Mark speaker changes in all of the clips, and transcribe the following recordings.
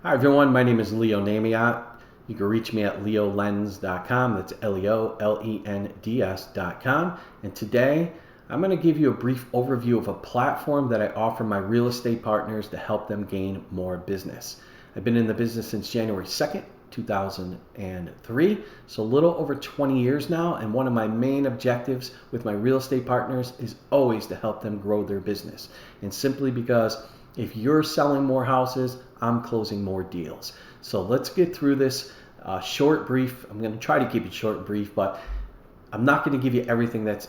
Speaker 1: Hi everyone, my name is Leo Namiot. You can reach me at leolens.com. That's Leolens.com. And today I'm going to give you a brief overview of a platform that I offer my real estate partners to help them gain more business. I've been in the business since January 2nd, 2003, so a little over 20 years now, and one of my main objectives with my real estate partners is always to help them grow their business. And simply because if you're selling more houses, I'm closing more deals. So let's get through this short, brief. I'm going to try to keep it short and brief, but I'm not going to give you everything that's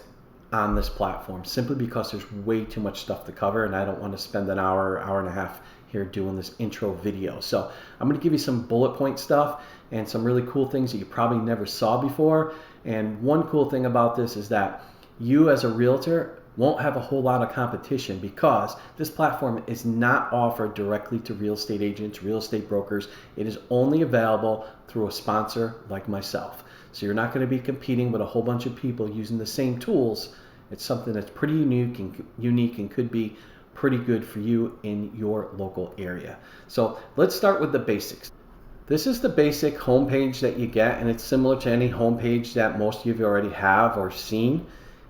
Speaker 1: on this platform simply because there's way too much stuff to cover and I don't want to spend an hour, hour and a half here doing this intro video. So I'm going to give you some bullet point stuff and some really cool things that you probably never saw before. And one cool thing about this is that you as a realtor won't have a whole lot of competition because this platform is not offered directly to real estate agents, real estate brokers. It is only available through a sponsor like myself. So you're not going to be competing with a whole bunch of people using the same tools. It's something that's pretty unique and could be pretty good for you in your local area. So let's start with the basics. This is the basic homepage that you get, and it's similar to any homepage that most of you already have or seen.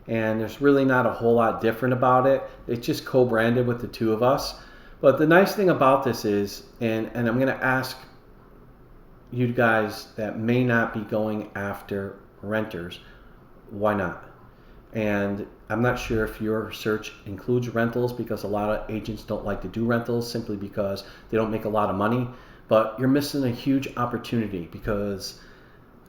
Speaker 1: And there's really not a whole lot different about it. It's just co-branded with the two of us. But the nice thing about this is, and I'm going to ask you guys that may not be going after renters, why not? And I'm not sure if your search includes rentals because a lot of agents don't like to do rentals simply because they don't make a lot of money. But you're missing a huge opportunity because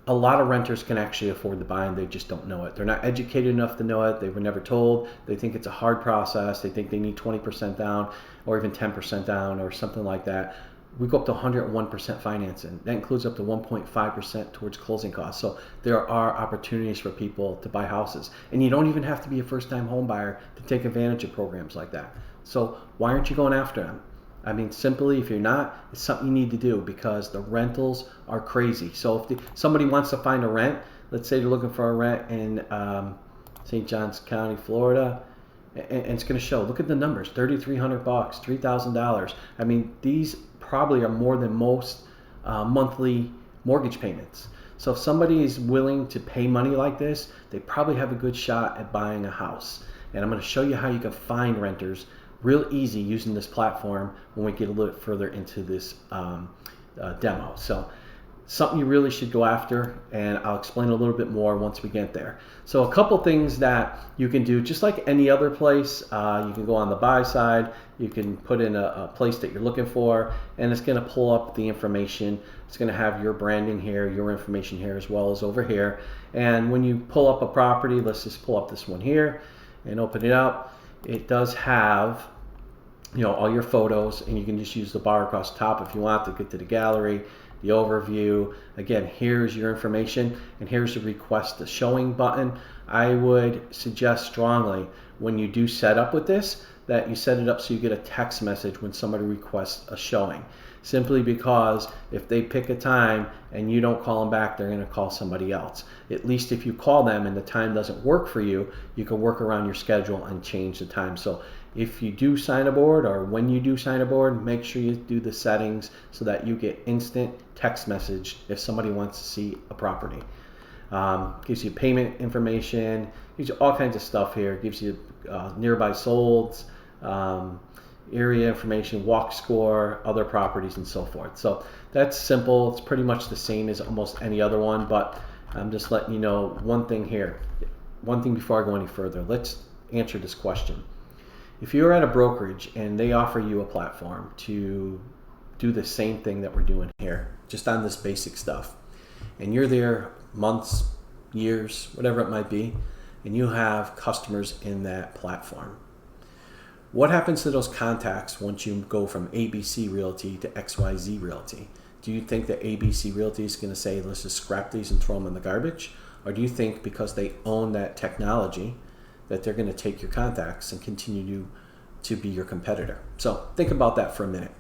Speaker 1: a lot of renters can actually afford to buy and they just don't know it. They're not educated enough to know it. They were never told. They think it's a hard process. They think they need 20% down or even 10% down or something like that. We go up to 101% financing. That includes up to 1.5% towards closing costs. So there are opportunities for people to buy houses. And you don't even have to be a first-time home buyer to take advantage of programs like that. So why aren't you going after them? I mean, simply, if you're not, it's something you need to do because the rentals are crazy. So if somebody wants to find a rent, let's say they're looking for a rent in St. Johns County, Florida, and it's going to show. Look at the numbers: $3,300, $3,000. I mean, these probably are more than most monthly mortgage payments. So if somebody is willing to pay money like this, they probably have a good shot at buying a house. And I'm going to show you how you can find renters real easy using this platform when we get a little bit further into this demo. So something you really should go after, and I'll explain a little bit more once we get there. So a couple things that you can do, just like any other place, you can go on the buy side, you can put in a place that you're looking for, and it's going to pull up the information. It's going to have your branding here, your information here, as well as over here. And when you pull up a property, let's just pull up this one here and open it up. It does have, all your photos, and you can just use the bar across the top if you want to get to the gallery, the overview. Again, here's your information, and here's the request a showing button. I would suggest strongly when you do set up with this that you set it up so you get a text message when somebody requests a showing. Simply because if they pick a time and you don't call them back, they're going to call somebody else. At least if you call them and the time doesn't work for you, you can work around your schedule and change the time. So if you do sign aboard, or when you do sign aboard, make sure you do the settings so that you get instant text message if somebody wants to see a property. Gives you payment information, gives you all kinds of stuff here. Gives you nearby solds, area information, walk score, other properties, and so forth. So that's simple. It's pretty much the same as almost any other one, but I'm just letting you know one thing here. One thing before I go any further. Let's answer this question. If you're at a brokerage and they offer you a platform to do the same thing that we're doing here, just on this basic stuff, and you're there months, years, whatever it might be, and you have customers in that platform, what happens to those contacts once you go from ABC Realty to XYZ Realty? Do you think that ABC Realty is going to say, let's just scrap these and throw them in the garbage? Or do you think because they own that technology that they're going to take your contacts and continue to be your competitor? So think about that for a minute.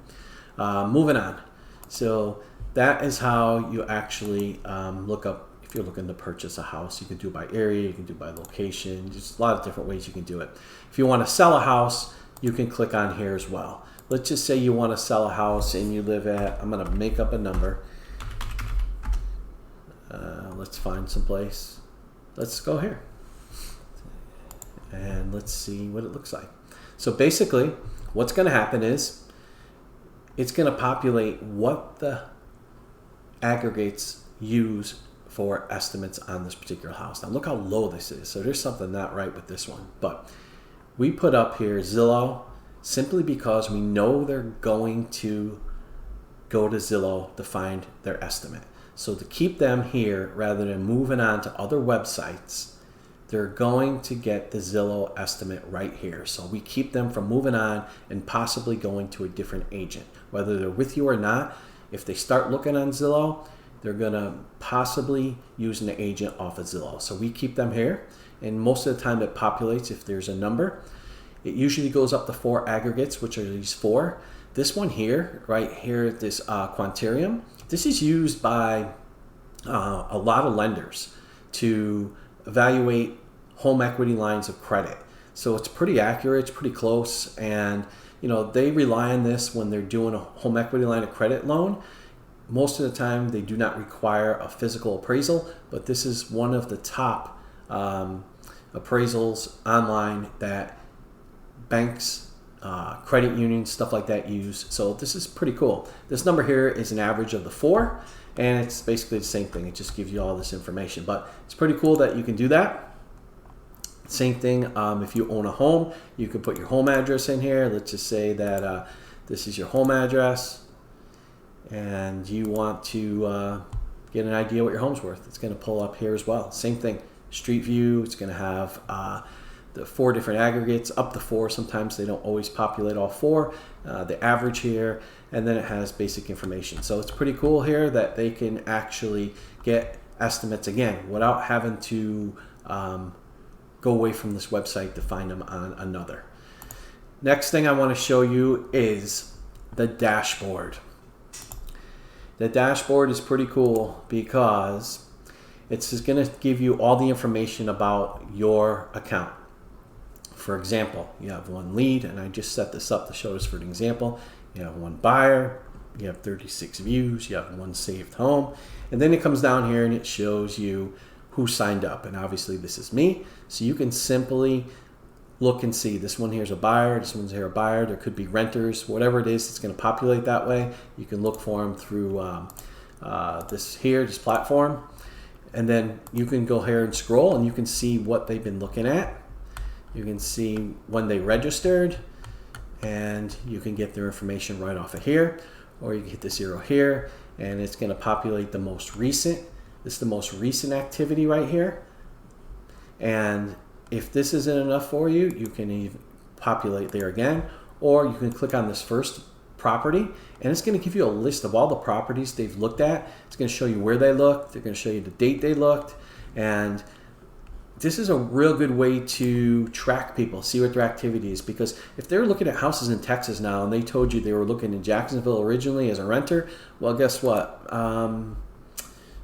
Speaker 1: Moving on. So that is how you actually look up. If you're looking to purchase a house, you can do it by area, you can do it by location. There's a lot of different ways you can do it. If you want to sell a house, you can click on here as well. let's just say you want to sell a house and you live at, I'm going to make up a number. Let's find some place. Let's go here. And let's see what it looks like. So basically, what's going to happen is it's going to populate what the aggregates use for estimates on this particular house. Now look how low this is. So there's something not right with this one. But we put up here Zillow simply because we know they're going to go to Zillow to find their estimate. So to keep them here rather than moving on to other websites, they're going to get the Zillow estimate right here. So we keep them from moving on and possibly going to a different agent. Whether they're with you or not, if they start looking on Zillow, they're going to possibly use an agent off of Zillow. So we keep them here, and most of the time it populates if there's a number. It usually goes up to 4 aggregates, which are these 4. This one here, right here, this Quantium, this is used by a lot of lenders to evaluate home equity lines of credit. So it's pretty accurate, it's pretty close, and they rely on this when they're doing a home equity line of credit loan. Most of the time they do not require a physical appraisal, but this is one of the top appraisals online that banks, credit unions, stuff like that use. So this is pretty cool. This number here is an average of the 4, and it's basically the same thing. It just gives you all this information, but it's pretty cool that you can do that. Same thing if you own a home, you can put your home address in here. Let's just say that this is your home address and you want to get an idea what your home's worth. It's going to pull up here as well. Same thing, Street View. It's going to have the 4 different aggregates, up to 4. Sometimes they don't always populate all 4. The average here, and then it has basic information. So it's pretty cool here that they can actually get estimates again without having to go away from this website to find them on another. Next thing I want to show you is the dashboard. The dashboard is pretty cool because it's just going to give you all the information about your account. For example, you have 1 lead, and I just set this up to show this for an example. You have 1 buyer, you have 36 views, you have 1 saved home, and then it comes down here and it shows you who signed up, and obviously this is me. So you can simply look and see this one here's a buyer, this one's here a buyer. There could be renters, whatever it is, it's going to populate that way. You can look for them through this platform, and then you can go here and scroll and you can see what they've been looking at. You can see when they registered, and you can get their information right off of here, or you can hit the 0 here and it's going to populate the most recent. This is the most recent activity right here, and if this isn't enough for you, you can even populate there again, or you can click on this first property and it's going to give you a list of all the properties they've looked at. It's going to show you where they looked, they're going to show you the date they looked, and this is a real good way to track people, see what their activity is, because if they're looking at houses in Texas now and they told you they were looking in Jacksonville originally as a renter, well, guess what?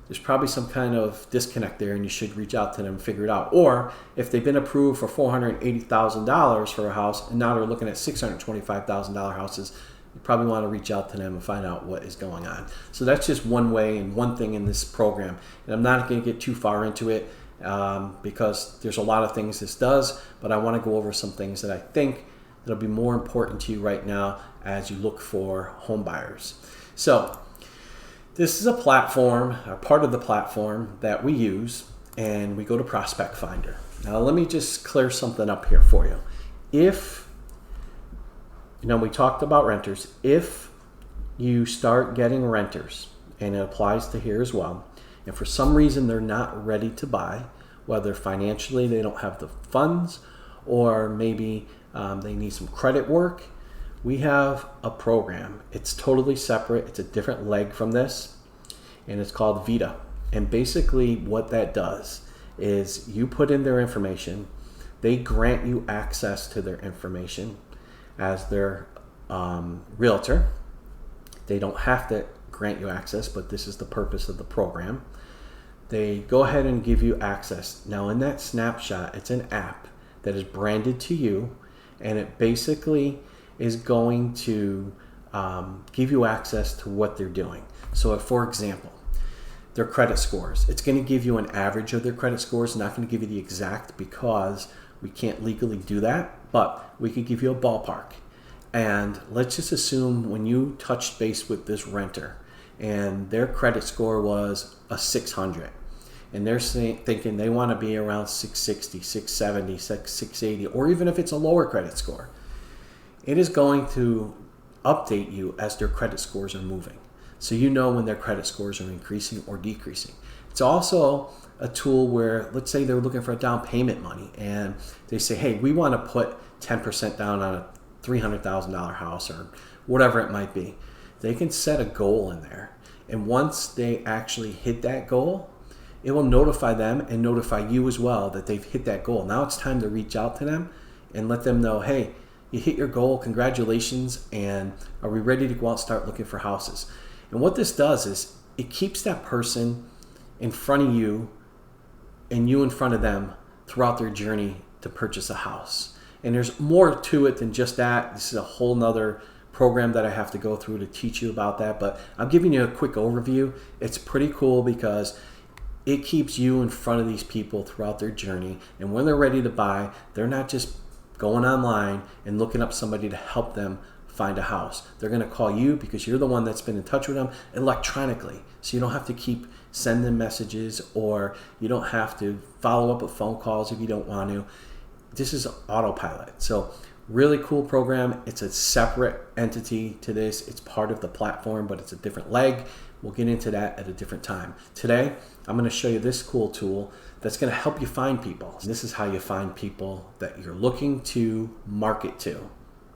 Speaker 1: There's probably some kind of disconnect there, and you should reach out to them and figure it out. Or if they've been approved for $480,000 for a house and now they're looking at $625,000 houses, you probably want to reach out to them and find out what is going on. So that's just one way and one thing in this program. And I'm not going to get too far into it because there's a lot of things this does, but I want to go over some things that I think that'll be more important to you right now as you look for home buyers. So this is a platform, or part of the platform that we use, and we go to Prospect Finder. Now let me just clear something up here for you. If, we talked about renters, if you start getting renters, and it applies to here as well, and for some reason they're not ready to buy, whether financially they don't have the funds, or maybe they need some credit work, we have a program. It's totally separate. It's a different leg from this, and it's called Vita. And basically what that does is you put in their information, they grant you access to their information as their realtor. They don't have to grant you access, but this is the purpose of the program. They go ahead and give you access. Now in that snapshot, it's an app that is branded to you, and it basically is going to give you access to what they're doing. So for example, their credit scores. It's going to give you an average of their credit scores, not going to give you the exact because we can't legally do that, but we could give you a ballpark. And let's just assume when you touched base with this renter and their credit score was a 600, and they're thinking they want to be around 660, 670, 680, or even if it's a lower credit score, it is going to update you as their credit scores are moving. So you know when their credit scores are increasing or decreasing. It's also a tool where, let's say they're looking for a down payment money and they say, hey, we want to put 10% down on a $300,000 house or whatever it might be. They can set a goal in there. And once they actually hit that goal, it will notify them and notify you as well that they've hit that goal. Now it's time to reach out to them and let them know, hey, you hit your goal, congratulations, and are we ready to go out and start looking for houses? And what this does is it keeps that person in front of you and you in front of them throughout their journey to purchase a house. And there's more to it than just that. This is a whole nother program that I have to go through to teach you about that, but I'm giving you a quick overview. It's pretty cool because it keeps you in front of these people throughout their journey, and when they're ready to buy, they're not just going online and looking up somebody to help them find a house. They're going to call you because you're the one that's been in touch with them electronically. So you don't have to keep sending messages, or you don't have to follow up with phone calls if you don't want to. This is autopilot. So really cool program. It's a separate entity to this. It's part of the platform, but it's a different leg. We'll get into that at a different time. Today, I'm going to show you this cool tool that's going to help you find people. This is how you find people that you're looking to market to.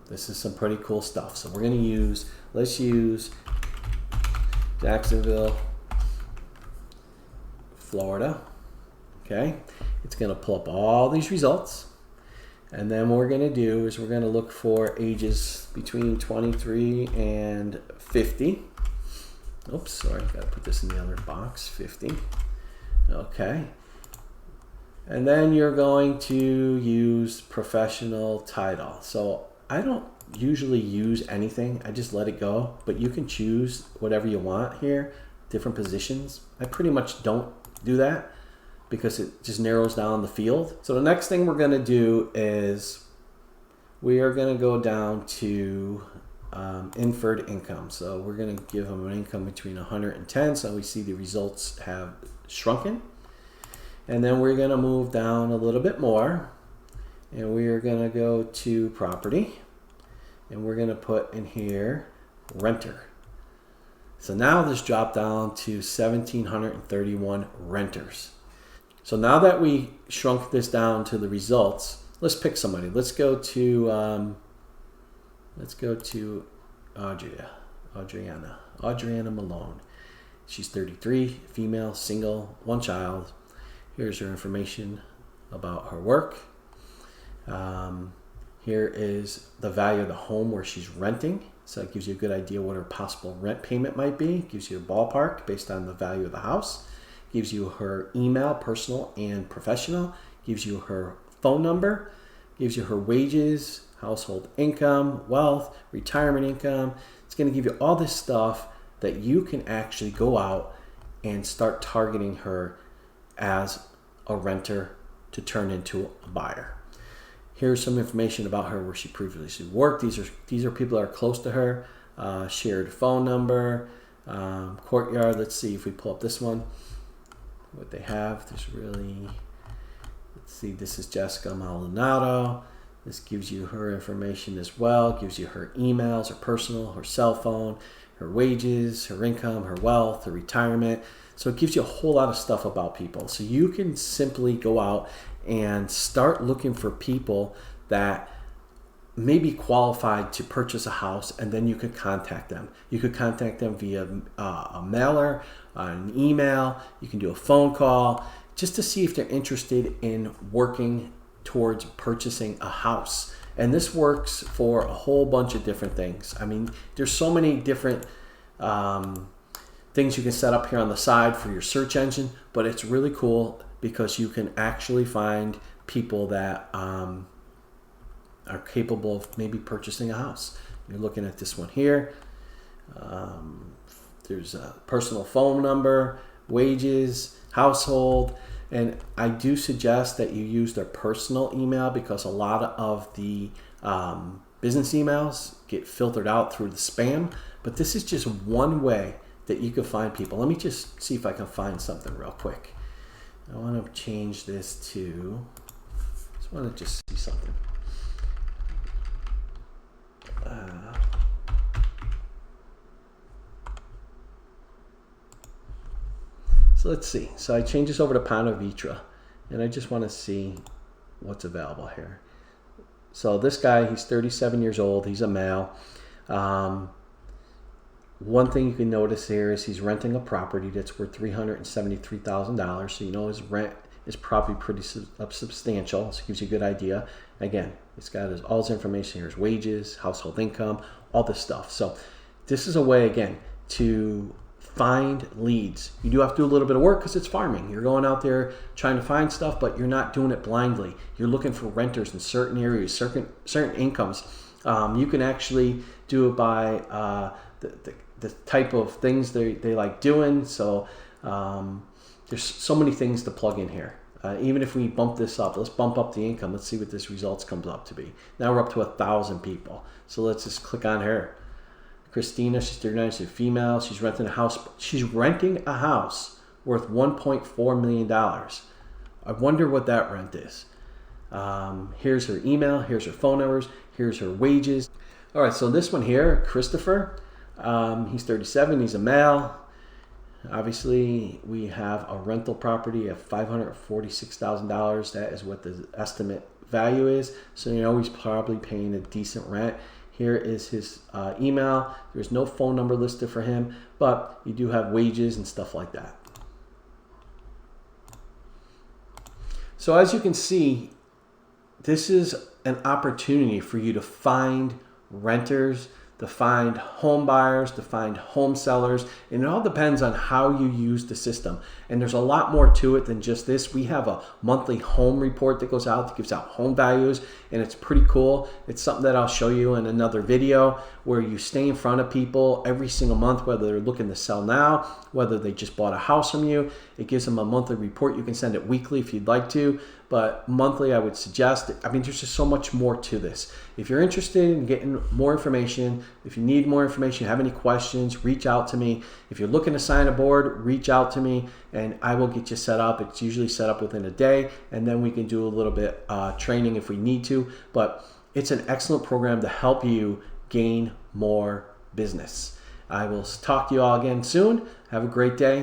Speaker 1: This is some pretty cool stuff. So we're going to let's use Jacksonville, Florida. Okay. It's going to pull up all these results. And then what we're going to do is we're going to look for ages between 23 and 50. Oops, sorry, got to put this in the other box, 50. Okay. And then you're going to use professional title. So I don't usually use anything. I just let it go, but you can choose whatever you want here, different positions. I pretty much don't do that because it just narrows down the field. So the next thing we're going to do is we are going to go down to inferred income. So we're going to give them an income between 110. So we see the results have shrunken. And then we're going to move down a little bit more. And we are going to go to property. And we're going to put in here renter. So now this dropped down to 1,731 renters. So now that we shrunk this down to the results, let's pick somebody. Let's go to Adriana Malone. She's 33, female, single, one child. Here's her information about her work. Here is the value of the home where she's renting. So it gives you a good idea what her possible rent payment might be. It gives you a ballpark based on the value of the house. It gives you her email, personal and professional. It gives you her phone number. It gives you her wages, household income, wealth, retirement income. It's going to give you all this stuff that you can actually go out and start targeting her as a renter to turn into a buyer. Here's some information about her where she previously worked. These are people that are close to her. Shared phone number, courtyard. Let's see if we pull up this one. What they have. Let's see. This is Jessica Maldonado. This gives you her information as well. Gives you her emails, her personal, her cell phone, her wages, her income, her wealth, her retirement. So it gives you a whole lot of stuff about people. So you can simply go out and start looking for people that may be qualified to purchase a house, and then you could contact them. You could contact them via a mailer, an email. You can do a phone call just to see if they're interested in working towards purchasing a house. And this works for a whole bunch of different things. I mean, there's so many different things you can set up here on the side for your search engine, but it's really cool because you can actually find people that are capable of maybe purchasing a house. You're looking at this one here. There's a personal phone number, wages, household, and I do suggest that you use their personal email because a lot of the business emails get filtered out through the spam. But this is just one way that you can find people. Let me just see if I can find something real quick. I want to change this to, just want to just see something. So let's see. So I change this over to Ponte Vedra, and I just want to see what's available here. So this guy, he's 37 years old. He's a male. One thing you can notice here is he's renting a property that's worth $373,000. So you know his rent is probably pretty substantial. So it gives you a good idea. Again, it's got all his information here: his wages, household income, all this stuff. So this is a way, again, to find leads. You do have to do a little bit of work because it's farming. You're going out there trying to find stuff, but you're not doing it blindly. You're looking for renters in certain areas, certain incomes. You can actually do it by the type of things they like doing. So there's so many things to plug in here. Even if we bump this up, let's bump up the income. Let's see what this results comes up to be. Now we're up to 1,000 people. So let's just click on her. Christina, she's 39, she's a female. She's renting a house. She's renting a house worth $1.4 million. I wonder what that rent is. Here's her email. Here's her phone numbers. Here's her wages. All right, so this one here, Christopher, he's 37. He's a male. Obviously, we have a rental property of $546,000. That is what the estimate value is. So you know he's probably paying a decent rent. Here is his email. There's no phone number listed for him, but you do have wages and stuff like that. So as you can see, this is an opportunity for you to find renters, to find home buyers, to find home sellers, and it all depends on how you use the system. And there's a lot more to it than just this. We have a monthly home report that goes out that gives out home values, and it's pretty cool. It's something that I'll show you in another video where you stay in front of people every single month, whether they're looking to sell now, whether they just bought a house from you. It gives them a monthly report. You can send it weekly if you'd like to, but monthly I would suggest. I mean, there's just so much more to this. If you're interested in getting more information, if you need more information, have any questions, reach out to me. If you're looking to sign a board, reach out to me and I will get you set up. It's usually set up within a day, and then we can do a little bit training if we need to. But it's an excellent program to help you gain more business. I will talk to you all again soon. Have a great day.